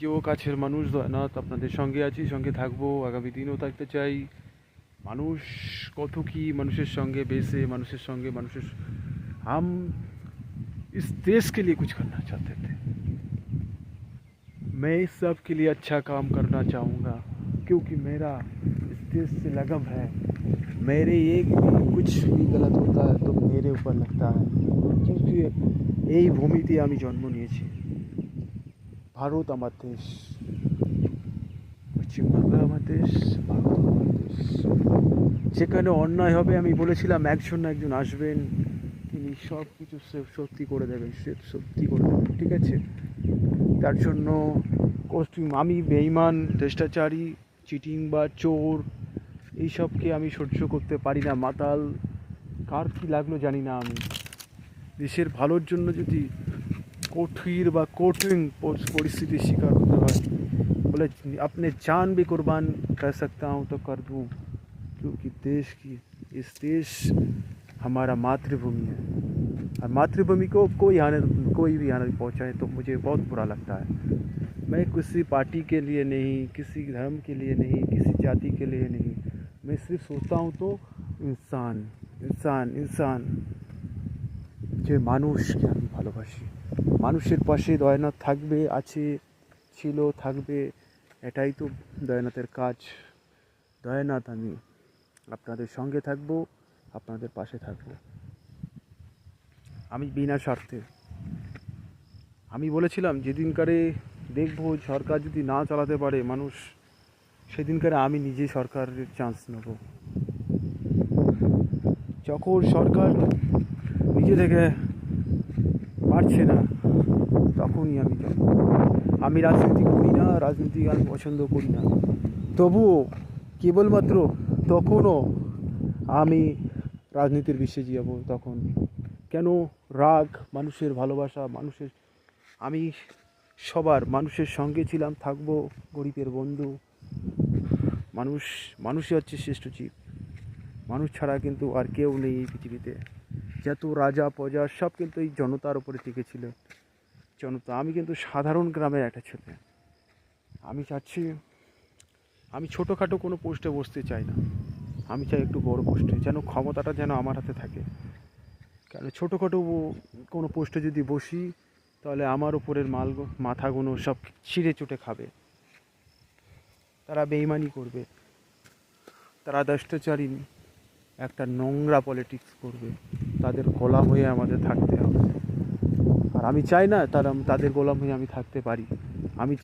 প্রিয় কাছের মানুষ দয়নাথ, আপনাদের সঙ্গে আছি, সঙ্গে থাকবো, আগামী দিনেও থাকতে চাই। মানুষ কত কি মানুষের সঙ্গে বেসে, মানুষের সঙ্গে মানুষের हम इस देश के लिए कुछ करना चाहते थे। मैं इस सब के लिए अच्छा काम करना चाहूँगा, क्योंकि मेरा इस देश से लगाव है। मेरे एक भी कुछ भी गलत होता है तो मेरे ऊपर लगता है, क्योंकि এই ভূমিতে আমি জন্ম নিয়েছি। ভারত আমার দেশ, পশ্চিমবাংলা আমার দেশ, ভারত আমার দেশ। যেখানে অন্যায় হবে আমি বলেছিলাম একজন না একজন আসবেন, তিনি সব কিছু সত্যি করে দেবেন, সে সত্যি করে দেবেন, ঠিক আছে? তার জন্য আমি বেঈমান, ভ্রষ্টাচারী, চিটিং বা চোর এইসবকে আমি সহ্য করতে পারি না। মাতাল কার কী লাগলো জানি না। আমি দেশের ভালোর জন্য যদি কঠিন परिस्थिति शिकार होता है, बोले अपने जान भी कुर्बान कर सकता हूँ तो कर दूँ, क्योंकि इस देश हमारा मातृभूमि है। और मातृभूमि को कोई भी हानि पहुँचाए तो मुझे बहुत बुरा लगता है। मैं किसी पार्टी के लिए नहीं, किसी धर्म के लिए नहीं, किसी जाति के लिए नहीं, मैं सिर्फ सोचता हूँ तो इंसान इंसान इंसान যে মানুষকে আমি ভালোবাসি। মানুষের পাশে দয়ানাথ থাকবে, আছে, ছিল, থাকবে, এটাই তো দয়ানাথের কাজ। দয়ানাথ আমি আপনাদের সঙ্গে থাকব, আপনাদের পাশে থাকব, আমি বিনা স্বার্থে। আমি বলেছিলাম যেদিনকারে দেখবো সরকার যদি না চালাতে পারে মানুষ, সেদিনকারে আমি নিজে সরকারের চান্স নেব। যখন সরকার নিজে থেকে পারছে না তখনই আমি যাব। আমি রাজনীতি করি না, রাজনীতি আমি পছন্দ করি না, তবুও কেবলমাত্র তখনও আমি রাজনীতির বিশ্বে যাব। তখন কেন রাগ, মানুষের ভালোবাসা, আমি মানুষের সঙ্গে ছিলাম, থাকবো, গরিবের বন্ধু। মানুষই হচ্ছে শ্রেষ্ঠ জীব। মানুষ ছাড়া কিন্তু আর কেউ নেই এই পৃথিবীতে। যত রাজা প্রজা সব কিন্তু এই জনতার উপরে টিকেছিল। জনতা। আমি কিন্তু সাধারণ গ্রামের একটা ছেলে। আমি চাচ্ছি, আমি ছোটোখাটো কোনো পোস্টে বসতে চাই না, আমি চাই একটু বড় পোস্টে, যেন ক্ষমতাটা যেন আমার হাতে থাকে। কেন ছোটোখাটো কোনো পোস্টে যদি বসি তাহলে আমার উপরের মাথাগুলো সব ছিঁড়ে চুটে খাবে। তারা বেইমানি করবে, তারা ভ্রষ্টাচারী, একটা নোংরা পলিটিক্স করবে। তাদের গোলাম হয়ে আমাদের থাকতে হবে। আর আমি চাই না তাদের গোলাম হয়ে আমি থাকতে পারি। আমি